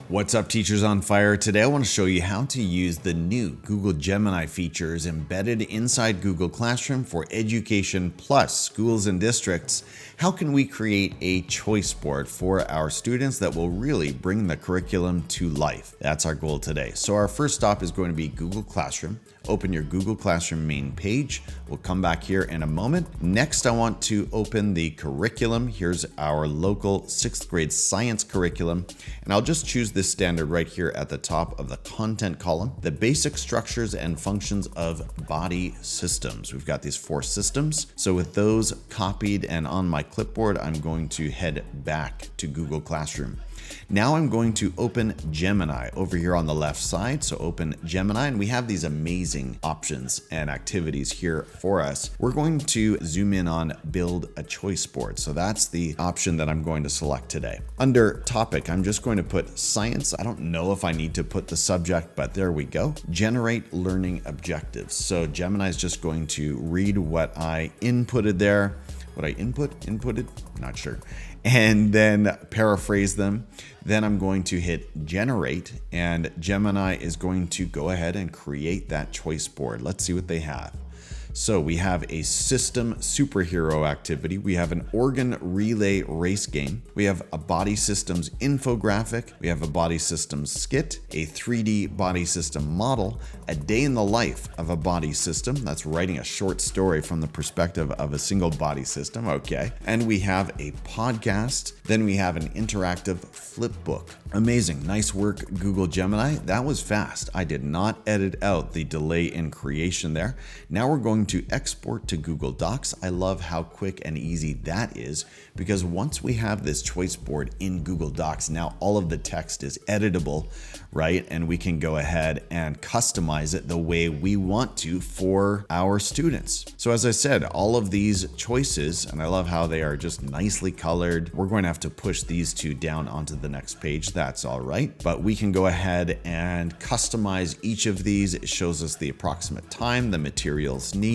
What's up, teachers on fire? Today I want to show you how to use the new Google Gemini features embedded inside Google Classroom for Education Plus schools and districts. How can we create a choice board for our students that will really bring the curriculum to life? That's our goal today. So our first stop is going to be Google Classroom. Open your Google Classroom main page. We'll come back here in a moment. Next, I want to open the curriculum. Here's our local 6th grade science curriculum. And I'll just choose this standard right here at the top of the content column. The basic structures and functions of body systems. We've got these 4 systems. So with those copied and on my clipboard, I'm going to head back to Google Classroom. Now I'm going to open Gemini over here on the left side. So open Gemini, and we have these amazing options and activities here for us. We're going to zoom in on build a choice board. So that's the option that I'm going to select today. Under topic, I'm just going to put science. I don't know if I need to put the subject, but there we go. Generate learning objectives. So Gemini is just going to read what I inputted there. What I inputted, not sure. And then paraphrase them. Then I'm going to hit generate, and Gemini is going to go ahead and create that choice board. Let's see what they have. So we have a system superhero activity. We have an organ relay race game. We have a body systems infographic. We have a body systems skit, a 3D body system model, a day in the life of a body system. That's writing a short story from the perspective of a single body system. Okay. And we have a podcast. Then we have an interactive flip book. Amazing. Nice work, Google Gemini. That was fast. I did not edit out the delay in creation there. Now we're going to export to Google Docs. I love how quick and easy that is, because once we have this choice board in Google Docs, now all of the text is editable, right? And we can go ahead and customize it the way we want to for our students. So as I said, all of these choices, and I love how they are just nicely colored. We're going to have to push these 2 down onto the next page. That's all right. But we can go ahead and customize each of these. It shows us the approximate time, the materials needed.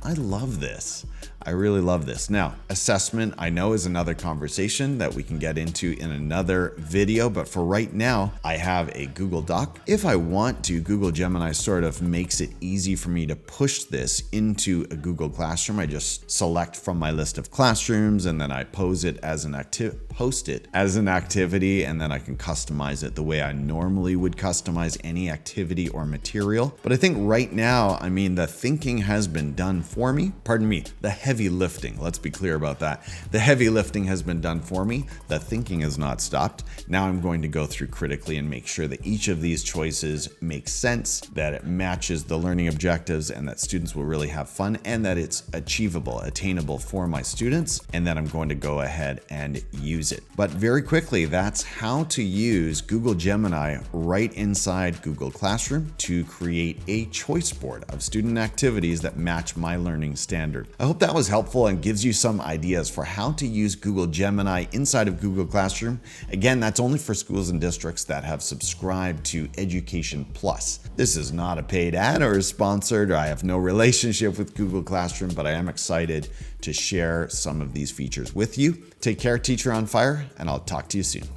I love this. I really love this. Now, assessment, I know, is another conversation that we can get into in another video, but for right now, I have a Google Doc. If I want to, Google Gemini sort of makes it easy for me to push this into a Google Classroom. I just select from my list of classrooms, and then I post it as an activity, and then I can customize it the way I normally would customize any activity or material. But I think right now, I mean, the thinking has been done for me. Pardon me, the heavy lifting. Let's be clear about that. The heavy lifting has been done for me. The thinking has not stopped. Now I'm going to go through critically and make sure that each of these choices makes sense, that it matches the learning objectives, and that students will really have fun, and that it's achievable, attainable for my students. And then I'm going to go ahead and use it. But very quickly, that's how to use Google Gemini right inside Google Classroom to create a choice board of student activities that match my learning standard. I hope that was helpful and gives you some ideas for how to use Google Gemini inside of Google Classroom. Again, that's only for schools and districts that have subscribed to Education Plus. This is not a paid ad or sponsored. I have no relationship with Google Classroom, but I am excited to share some of these features with you. Take care, Teacher on Fire, and I'll talk to you soon.